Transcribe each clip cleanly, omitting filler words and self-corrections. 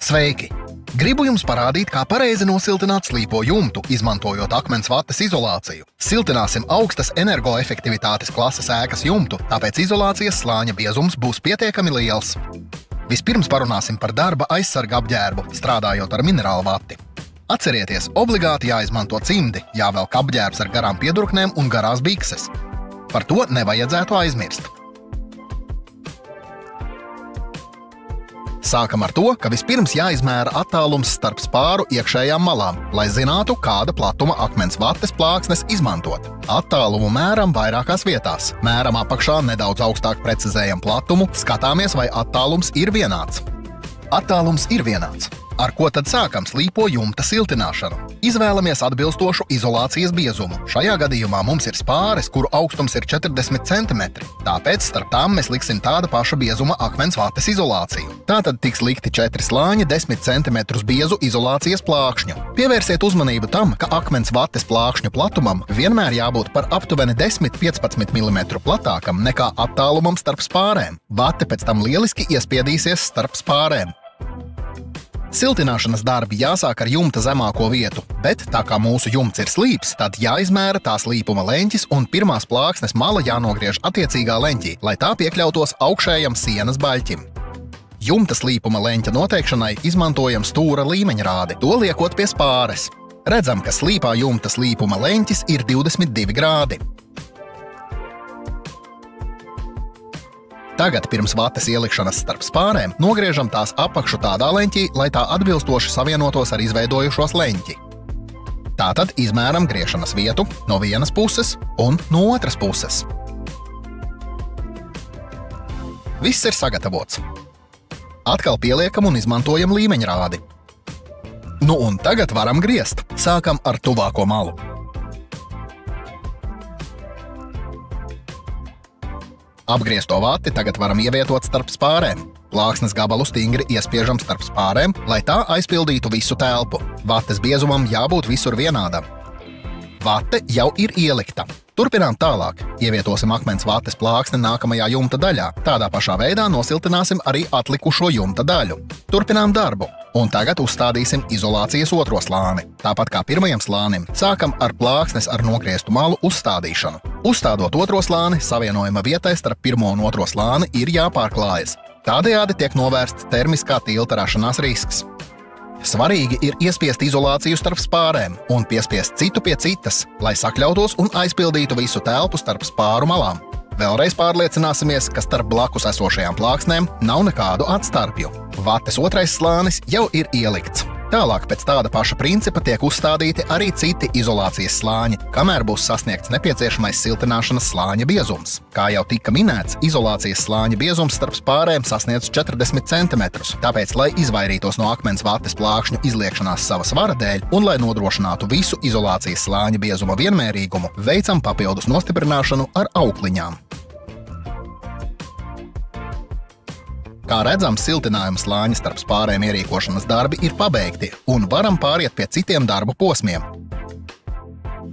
Sveiki! Gribu jums parādīt, kā pareizi nosiltināt slīpo jumtu, izmantojot akmens vates izolāciju. Siltināsim augstas energoefektivitātes klases ēkas jumtu, tāpēc izolācijas slāņa biezums būs pietiekami liels. Vispirms parunāsim par darba aizsarga apģērbu, strādājot ar minerālu vati. Atcerieties, obligāti jāizmanto cimdi, jāvelk apģērbs ar garām piedurknēm un garās bikses. Par to nevajadzētu aizmirst. Sākam ar to, ka vispirms jāizmēra attālums starp spāru iekšējām malām, lai zinātu, kāda platuma akmens vates plāksnes izmantot. Attālumu mēram vairākās vietās. Mēram apakšā nedaudz augstāk precizējam platumu, skatāmies, vai attālums ir vienāds. Attālums ir vienāds. Ar ko tad sākam slīpo jumta siltināšanu? Izvēlamies atbilstošu izolācijas biezumu. Šajā gadījumā mums ir spāres, kuru augstums ir 40 cm. Tāpēc starp tām mēs liksim tāda paša biezuma akmens vates izolāciju. Tātad tiks likti 4 slāņi 10 cm biezu izolācijas plākšņu. Pievērsiet uzmanību tam, ka akmens vates plākšņu platumam vienmēr jābūt par aptuveni 10–15 mm platākam nekā attālumam starp spārēm. Vate pēc tam lieliski iespiedīsies starp spārēm. Siltināšanas darbi jāsāk ar jumta zemāko vietu, bet tā kā mūsu jumts ir slīps, tad jāizmēra tā slīpuma leņķis un pirmās plāksnes mala jānogriež attiecīgā leņķī, lai tā piekļautos augšējam sienas baļķim. Jumta slīpuma leņķa noteikšanai izmantojam stūra līmeņrādi, to liekot pie spāres. Redzam, ka slīpā jumta slīpuma leņķis ir 22 grādi. Tagad pirms vates ielikšanas starp spārēm nogriežam tās apakšu tādā leņķī, lai tā atbilstoši savienotos ar izveidojušos leņķi. Tātad izmēram griešanas vietu no vienas puses un no otras puses. Viss ir sagatavots. Atkal pieliekam un izmantojam līmeņrādi. Nu un tagad varam griezt. Sākam ar tuvāko malu. Apgriezto vati tagad varam ievietot starp spārēm. Plāksnes gabalu stingri iespiežam starp spārēm, lai tā aizpildītu visu telpu. Vates biezumam jābūt visur vienādam. Vate jau ir ielikta. Turpinām tālāk. Ievietosim akmens vates plāksni nākamajā jumta daļā. Tādā pašā veidā nosiltināsim arī atlikušo jumta daļu. Turpinām darbu. Un tagad uzstādīsim izolācijas otro slāni. Tāpat kā pirmajam slānim, sākam ar plāksnes ar nogrieztu malu uzstādīšanu. Uzstādot otro slāni, savienojuma vietai starp pirmo un otro slāni ir jāpārklājas. Tādējādi tiek novērsts termiskā tilta rašanās risks. Svarīgi ir iespiest izolāciju starp spārēm un piespiest citu pie citas, lai sakļautos un aizpildītu visu telpu starp spāru malām. Vēlreiz pārliecināsimies, ka starp blakus esošajām plāksnēm nav nekādu atstarpju. Vates otrais slānis jau ir ielikts. Tālāk pēc tāda paša principa tiek uzstādīti arī citi izolācijas slāņi, kamēr būs sasniegts nepieciešamais siltināšanas slāņa biezums. Kā jau tika minēts, izolācijas slāņa biezums starp spārēm sasniedz 40 cm, tāpēc, lai izvairītos no akmens vates plākšņu izliekšanās sava svara dēļ un lai nodrošinātu visu izolācijas slāņa biezuma vienmērīgumu, veicam papildus nostiprināšanu ar aukliņām. Kā redzam, siltinājuma slāņa starp spārēm ierīkošanas darbi ir pabeigti un varam pāriet pie citiem darbu posmiem.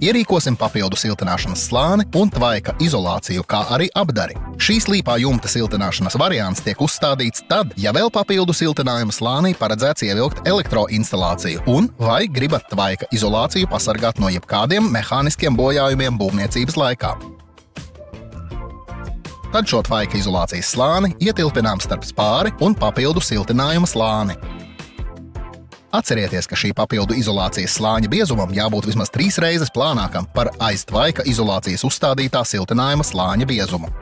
Ierīkosim papildu siltināšanas slāni un tvaika izolāciju, kā arī apdari. Šī slīpā jumta siltināšanas variants tiek uzstādīts tad, ja vēl papildu siltinājuma slānī paredzēts ievilkt elektroinstalāciju un vai gribat tvaika izolāciju pasargāt no jebkādiem mehāniskiem bojājumiem būvniecības laikā. Tad šo tvaika izolācijas slāni ietilpinām starp spāri un papildu siltinājuma slāni. Atcerieties, ka šī papildu izolācijas slāņa biezumam jābūt vismaz 3 reizes plānākam par aiz tvaika izolācijas uzstādītā siltinājuma slāņa biezumu.